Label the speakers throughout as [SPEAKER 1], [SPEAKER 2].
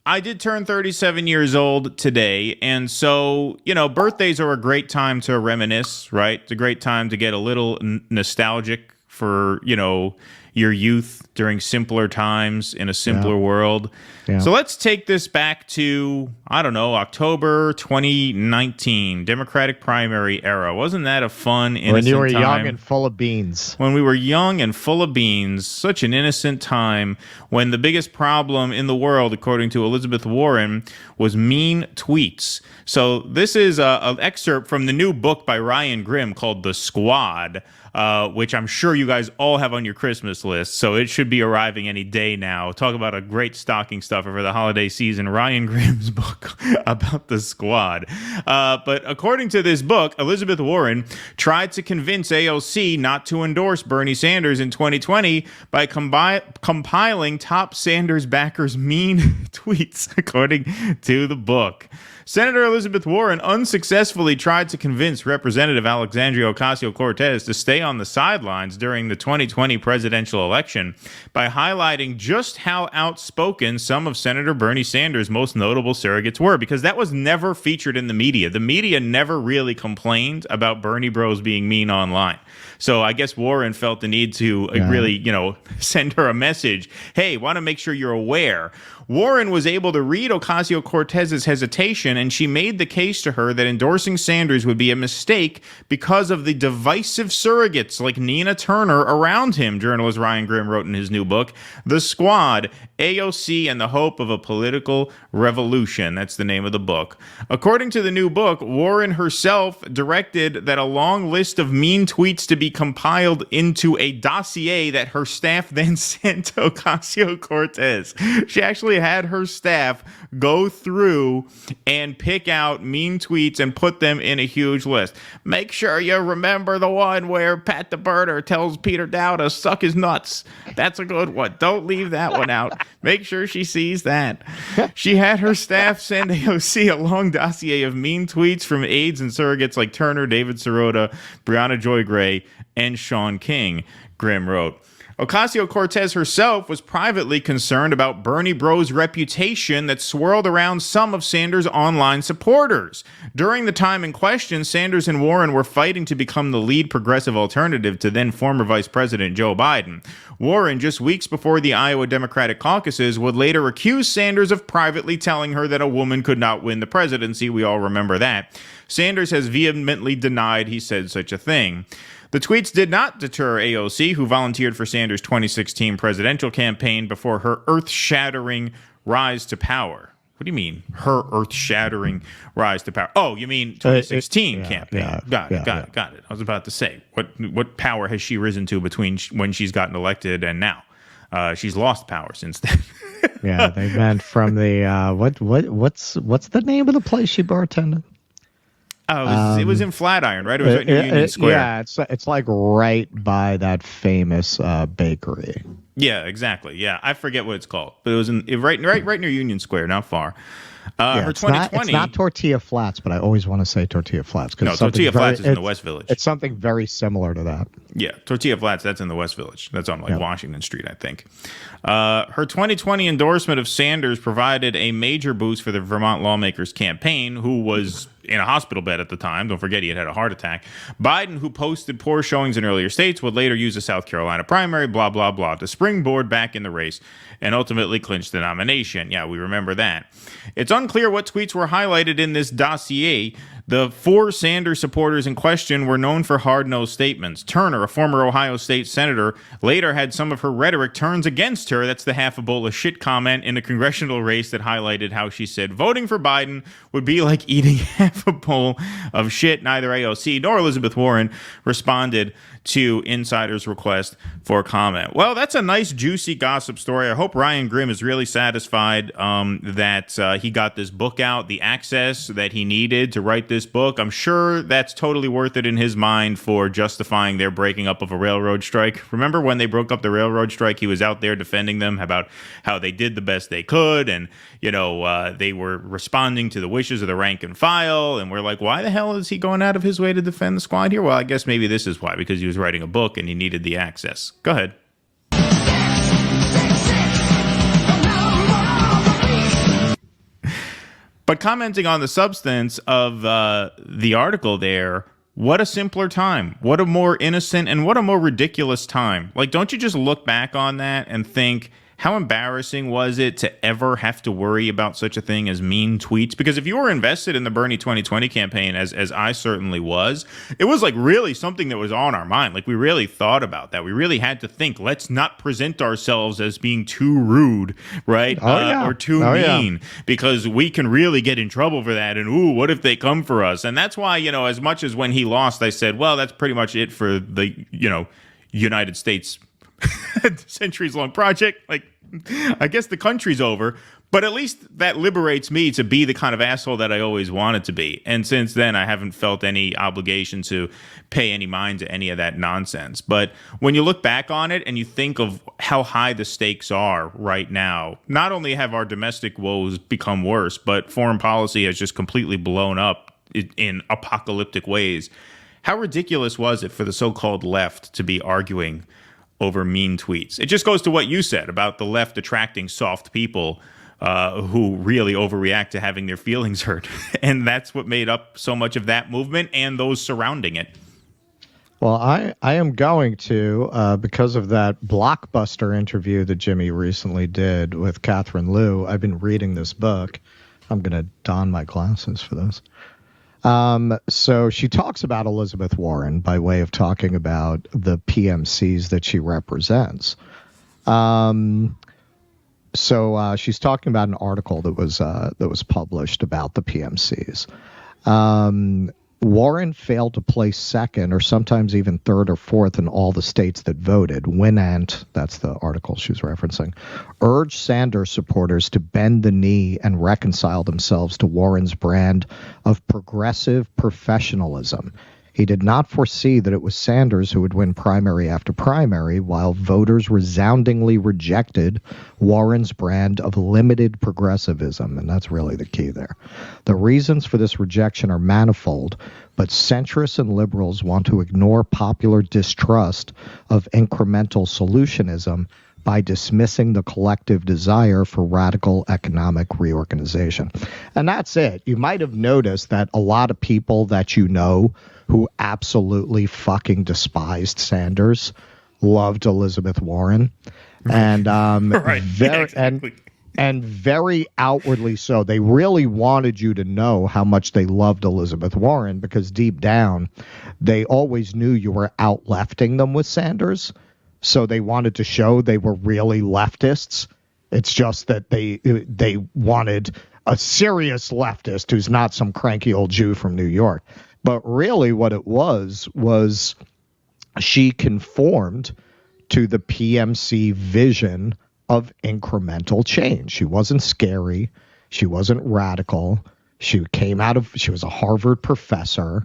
[SPEAKER 1] I did turn 37 years old today, and so, birthdays are a great time to reminisce, right? It's a great time to get a little nostalgic for, your youth during simpler times in a simpler world. Yeah. So let's take this back to, October 2019, Democratic primary era. Wasn't that a fun, innocent time?
[SPEAKER 2] When you were young and full of beans.
[SPEAKER 1] When we were young and full of beans, such an innocent time when the biggest problem in the world, according to Elizabeth Warren, was mean tweets. So this is an excerpt from the new book by Ryan Grimm called The Squad, which I'm sure you guys all have on your Christmas list, so it should be arriving any day now. Talk about a great stocking stuffer for the holiday season, Ryan Grimm's book about the Squad. But according to this book, Elizabeth Warren tried to convince AOC not to endorse Bernie Sanders in 2020 by compiling top Sanders backers' mean tweets, according to the book. Senator Elizabeth Warren unsuccessfully tried to convince Representative Alexandria Ocasio-Cortez to stay on the sidelines during the 2020 presidential election by highlighting just how outspoken some of Senator Bernie Sanders' most notable surrogates were, because that was never featured in the media. The media never really complained about Bernie bros being mean online. So I guess Warren felt the need to really, send her a message. Hey, want to make sure you're aware. Warren was able to read Ocasio-Cortez's hesitation, and she made the case to her that endorsing Sanders would be a mistake because of the divisive surrogates like Nina Turner around him, journalist Ryan Grimm wrote in his new book, The Squad, AOC, and the Hope of a Political Revolution. That's the name of the book. According to the new book, Warren herself directed that a long list of mean tweets to be compiled into a dossier that her staff then sent to Ocasio-Cortez. She actually had her staff go through and pick out mean tweets and put them in a huge list. Make sure you remember the one where Pat the Birder tells Peter Dow to suck his nuts. That's a good one. Don't leave that one out. Make sure she sees that. She had her staff send AOC a long dossier of mean tweets from aides and surrogates like Turner, David Sirota, Brianna Joy Gray, and Sean King, Grimm wrote. Ocasio-Cortez herself was privately concerned about Bernie Bro's reputation that swirled around some of Sanders' online supporters. During the time in question, Sanders and Warren were fighting to become the lead progressive alternative to then former Vice President Joe Biden. Warren, just weeks before the Iowa Democratic caucuses, would later accuse Sanders of privately telling her that a woman could not win the presidency. We all remember that. Sanders has vehemently denied he said such a thing. The tweets did not deter AOC, who volunteered for Sanders' 2016 presidential campaign before her earth-shattering rise to power. What do you mean, her earth-shattering rise to power? Oh, you mean 2016 campaign. Got it. I was about to say, what power has she risen to between when she's gotten elected and now? She's lost power since then.
[SPEAKER 2] Yeah, they went from the, what's the name of the place she bartended?
[SPEAKER 1] Oh, it was in Flatiron, right? It was right near Union Square.
[SPEAKER 2] Yeah, it's like right by that famous bakery.
[SPEAKER 1] Yeah, exactly. Yeah, I forget what it's called, but it was right near Union Square, not far. Her 2020.
[SPEAKER 2] It's not Tortilla Flats, but I always want to say Tortilla Flats.
[SPEAKER 1] No, Tortilla Flats is in the West Village.
[SPEAKER 2] It's something very similar to that.
[SPEAKER 1] Yeah, Tortilla Flats, that's in the West Village. That's on Washington Street, I think. Her 2020 endorsement of Sanders provided a major boost for the Vermont lawmaker's campaign, who was in a hospital bed at the time. Don't forget he had a heart attack. Biden, who posted poor showings in earlier states, would later use the South Carolina primary, blah, blah, blah, to springboard back in the race and ultimately clinch the nomination. Yeah, we remember that. It's unclear what tweets were highlighted in this dossier. The four Sanders supporters in question were known for hard-nosed statements. Turner, a former Ohio State senator, later had some of her rhetoric turns against her. That's the half a bowl of shit comment in a congressional race that highlighted how she said voting for Biden would be like eating half a bowl of shit. Neither AOC nor Elizabeth Warren responded to insiders' request for comment. Well, that's a nice, juicy gossip story. I hope Ryan Grimm is really satisfied that he got this book out, the access that he needed to write this book. I'm sure that's totally worth it in his mind for justifying their breaking up of a railroad strike. Remember when they broke up the railroad strike? He was out there defending them about how they did the best they could, and they were responding to the wishes of the rank and file, and we're like, why the hell is he going out of his way to defend the squad here? Well, I guess maybe this is why, because he was writing a book and he needed the access. Go ahead. But commenting on the substance of the article there, what a simpler time. What a more innocent and what a more ridiculous time. Like, don't you just look back on that and think, how embarrassing was it to ever have to worry about such a thing as mean tweets? Because if you were invested in the Bernie 2020 campaign, as I certainly was, it was like really something that was on our mind. Like, we really thought about that. We really had to think, let's not present ourselves as being too rude, right? Or too mean, because we can really get in trouble for that. And, ooh, what if they come for us? And that's why, as much as when he lost, I said, well, that's pretty much it for the, United States centuries-long project. Like, I guess the country's over, but at least that liberates me to be the kind of asshole that I always wanted to be. And since then, I haven't felt any obligation to pay any mind to any of that nonsense. But when you look back on it and you think of how high the stakes are right now, not only have our domestic woes become worse, but foreign policy has just completely blown up in apocalyptic ways. How ridiculous was it for the so-called left to be arguing over mean tweets? It just goes to what you said about the left attracting soft people who really overreact to having their feelings hurt. And that's what made up so much of that movement and those surrounding it.
[SPEAKER 2] Well, I am going to, because of that Blockbuster interview that Jimmy recently did with Catherine Liu, I've been reading this book. I'm going to don my glasses for this. So she talks about Elizabeth Warren by way of talking about the PMCs that she represents. So she's talking about an article that was published about the PMCs. Warren failed to place second or sometimes even third or fourth in all the states that voted. Winant, that's the article she's referencing, urged Sanders supporters to bend the knee and reconcile themselves to Warren's brand of progressive professionalism. He did not foresee that it was Sanders who would win primary after primary, while voters resoundingly rejected Warren's brand of limited progressivism, and that's really the key there. The reasons for this rejection are manifold, but centrists and liberals want to ignore popular distrust of incremental solutionism by dismissing the collective desire for radical economic reorganization. And that's it. You might have noticed that a lot of people that you know who absolutely fucking despised Sanders loved Elizabeth Warren. And
[SPEAKER 1] right.
[SPEAKER 2] very,
[SPEAKER 1] exactly.
[SPEAKER 2] and very outwardly so. They really wanted you to know how much they loved Elizabeth Warren, because deep down, they always knew you were out-lefting them with Sanders. So they wanted to show they were really leftists. It's just that they wanted a serious leftist who's not some cranky old Jew from New York. But really what it was she conformed to the PMC vision of incremental change. She wasn't scary. She wasn't radical. She was a Harvard professor.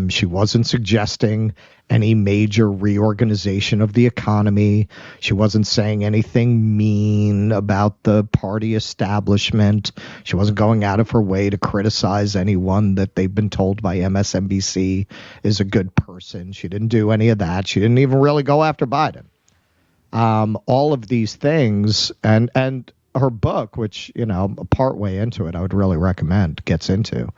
[SPEAKER 2] She wasn't suggesting any major reorganization of the economy. She wasn't saying anything mean about the party establishment. She wasn't going out of her way to criticize anyone that they've been told by MSNBC is a good person. She didn't do any of that. She didn't even really go after Biden. All of these things, and her book, which, partway into it, I would really recommend, gets into.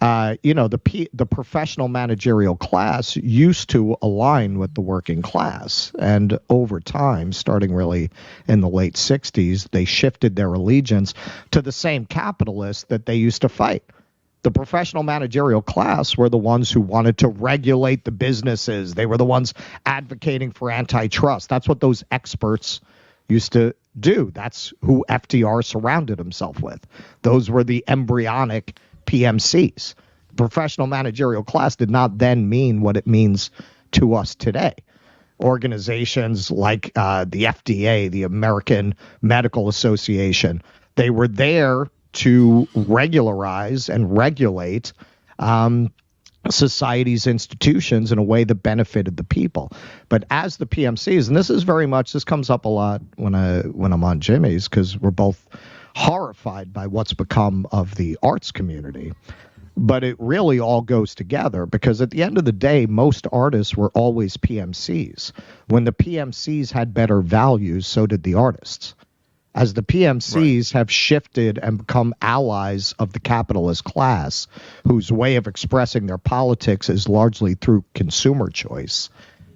[SPEAKER 2] The professional managerial class used to align with the working class. And over time, starting really in the late 60s, they shifted their allegiance to the same capitalists that they used to fight. The professional managerial class were the ones who wanted to regulate the businesses. They were the ones advocating for antitrust. That's what those experts used to do. That's who FDR surrounded himself with. Those were the embryonic PMCs. Professional managerial class did not then mean what it means to us today. Organizations like the FDA, the American Medical Association, they were there to regularize and regulate society's institutions in a way that benefited the people. But as the PMCs, and this comes up a lot when I'm on Jimmy's, because we're both horrified by what's become of the arts community. But it really all goes together, because at the end of the day, most artists were always PMCs. When the PMCs had better values, so did the artists. As the PMCs have shifted and become allies of the capitalist class, whose way of expressing their politics is largely through consumer choice,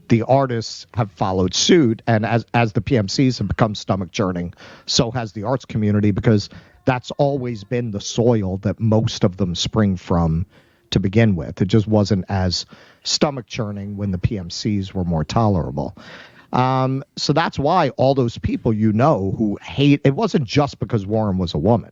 [SPEAKER 2] the artists have followed suit. And as the PMCs have become stomach churning, so has the arts community, because that's always been the soil that most of them spring from to begin with. It just wasn't as stomach churning when the PMCs were more tolerable. So that's why all those people, who hate, it wasn't just because Warren was a woman.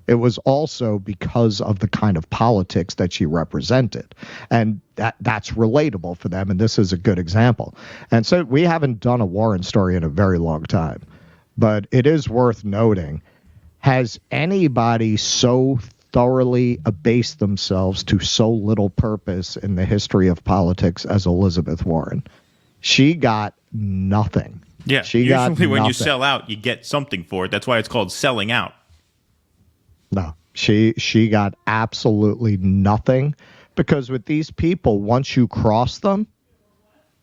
[SPEAKER 2] It was also because of the kind of politics that she represented. And that's relatable for them. And this is a good example. And so we haven't done a Warren story in a very long time. But it is worth noting, has anybody so thoroughly abased themselves to so little purpose in the history of politics as Elizabeth Warren? She got nothing.
[SPEAKER 1] Yeah, usually when you sell out, you get something for it. That's why it's called selling out.
[SPEAKER 2] No, she got absolutely nothing, because with these people, once you cross them,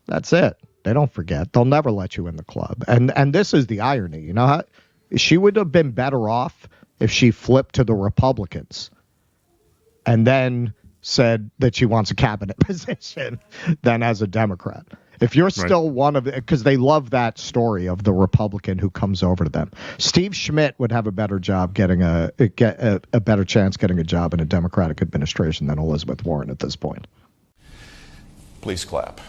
[SPEAKER 2] that's it. They don't forget. They'll never let you in the club. And this is the irony. She would have been better off if she flipped to the Republicans and then said that she wants a cabinet position than as a Democrat. If you're still one of, because they love that story of the Republican who comes over to them. Steve Schmidt would have a better job getting a better chance getting a job in a Democratic administration than Elizabeth Warren at this point.
[SPEAKER 3] Please clap.